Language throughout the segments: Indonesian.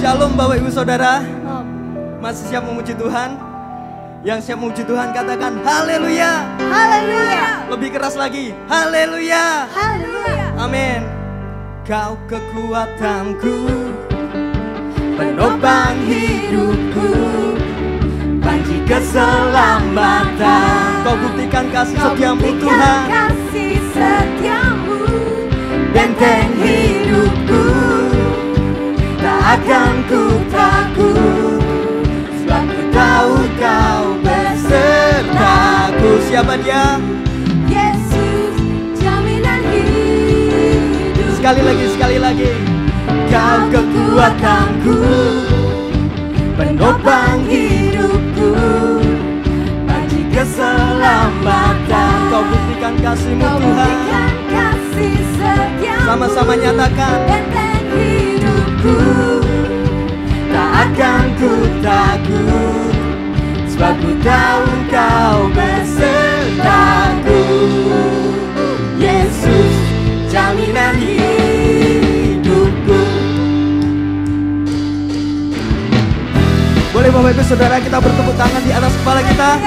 Shalom Bapak Ibu Saudara. Masih siap memuji Tuhan? Yang siap memuji Tuhan katakan haleluya. Haleluya. Lebih keras lagi, haleluya. Haleluya. Amin. Kau kekuatanku, penopang hidupku, panji keselamatan. Kau buktikan kasih setiamu Tuhan, kasih setiamu, benteng hidupku, tak akan ku takut, sebab ku tahu kau besertaku. Siapa dia? Yesus, jaminan hidup. Sekali lagi. Kau kekuatanku, penopang hidupku, panji keselamatan. Kau buktikan kasih-Mu Kau Tuhan. buktikan kasih setiamu, Sama-sama nyatakan, benteng hidupku, tak akan ku takut, sebab ku tahu kau besertaku. Yesus, jaminan hidupku. Boleh Bapak Ibu Saudara kita bertepuk tangan di atas kepala kita.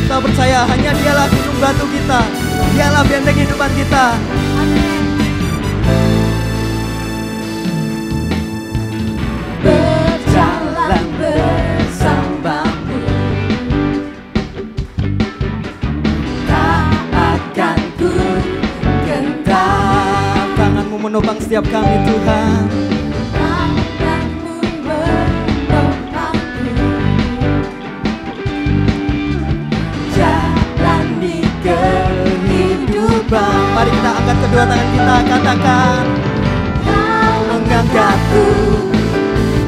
Kita percaya hanya Dialah gunung batu kita, Dialah benteng kehidupan kita. Berjalan bersamamu, tak akan ku gentar. Tanganmu menopang setiap kami Tuhan. tanganmu menopangku, Jalani kehidupan. Mari kita angkat kedua tangan kita, katakan, Kau mengangkatku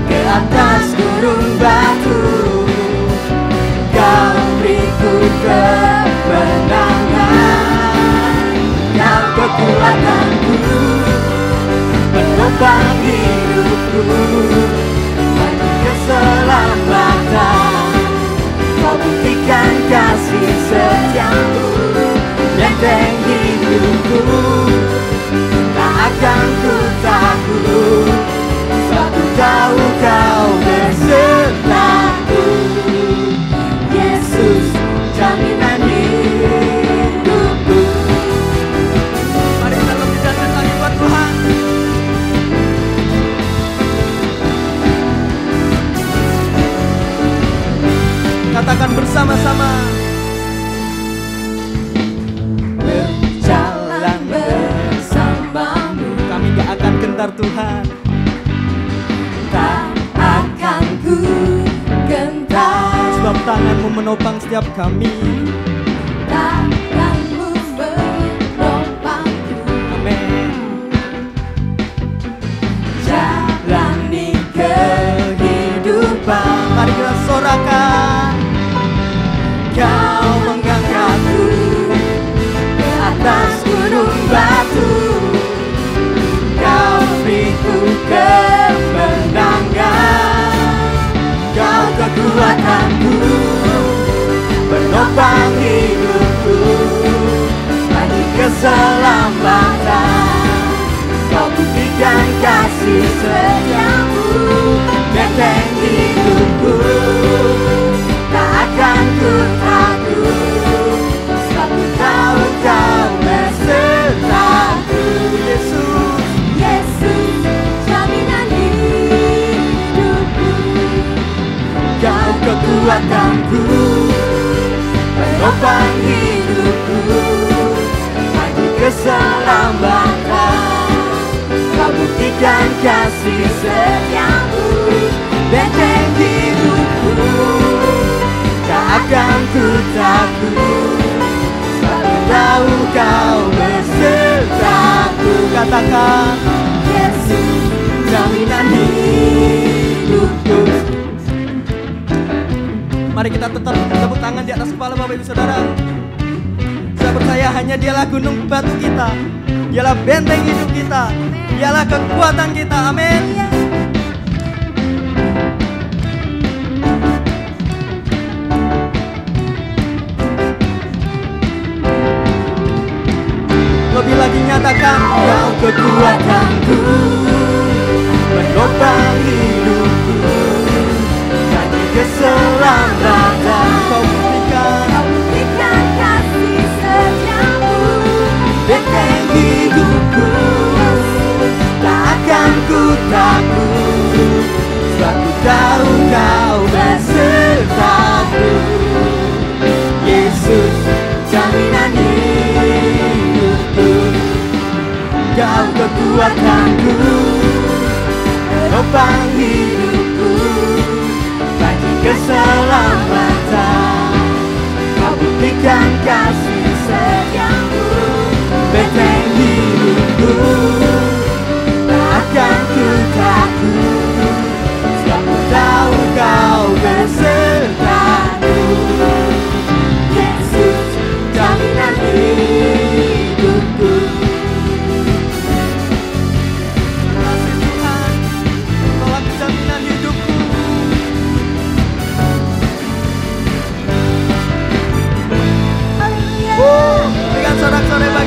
ke atas gunung batu, Kau beriku kemenangan. Kau kekuatanku, penopang hidupku, panji keselamatan. Kau buktikan kasih setiamu, benteng hidupku, tak akan ku takut, sebab ku tahu kau besertaku. Yesus, jaminan hidupku. Mari kita lebih dandan lagi buat Tuhan. Katakan bersama-sama, berjalan bersamamu. Kami gak akan gentar Tuhan, tak akan ku gentar, sebab tanganmu menopang setiap kami. tanganmu menopangku, Amin. Jalani kehidupan. Mari kita sorakan. Kau mengangkatku ke atas gunung batu, Kau beriku kemenangan. Kau kekuatanku, penopang hidupku, panji keselamatan. Kau buktikan kasih setiamu, benteng hidupku, tak akan ku takut, sebab ku tahu kau besertaku. Yesus, Yesus, jaminan hidupku, Kau kekuatanku, penopang hidupku, panji keselamatan. Kau buktikan kasih setiamu, benteng hidupku, tak akan ku takut, sebab ku tahu kau besertaku. Katakan, Yesus, jaminan hidupku. Mari kita tetap tepuk tangan di atas kepala Bapak Ibu Saudara. Saya percaya hanya Dialah gunung batu kita, Dialah benteng hidup kita, Dialah kekuatan kita. Amin. Lebih lagi nyatakan, Kau kekuatanku, sorak-sorai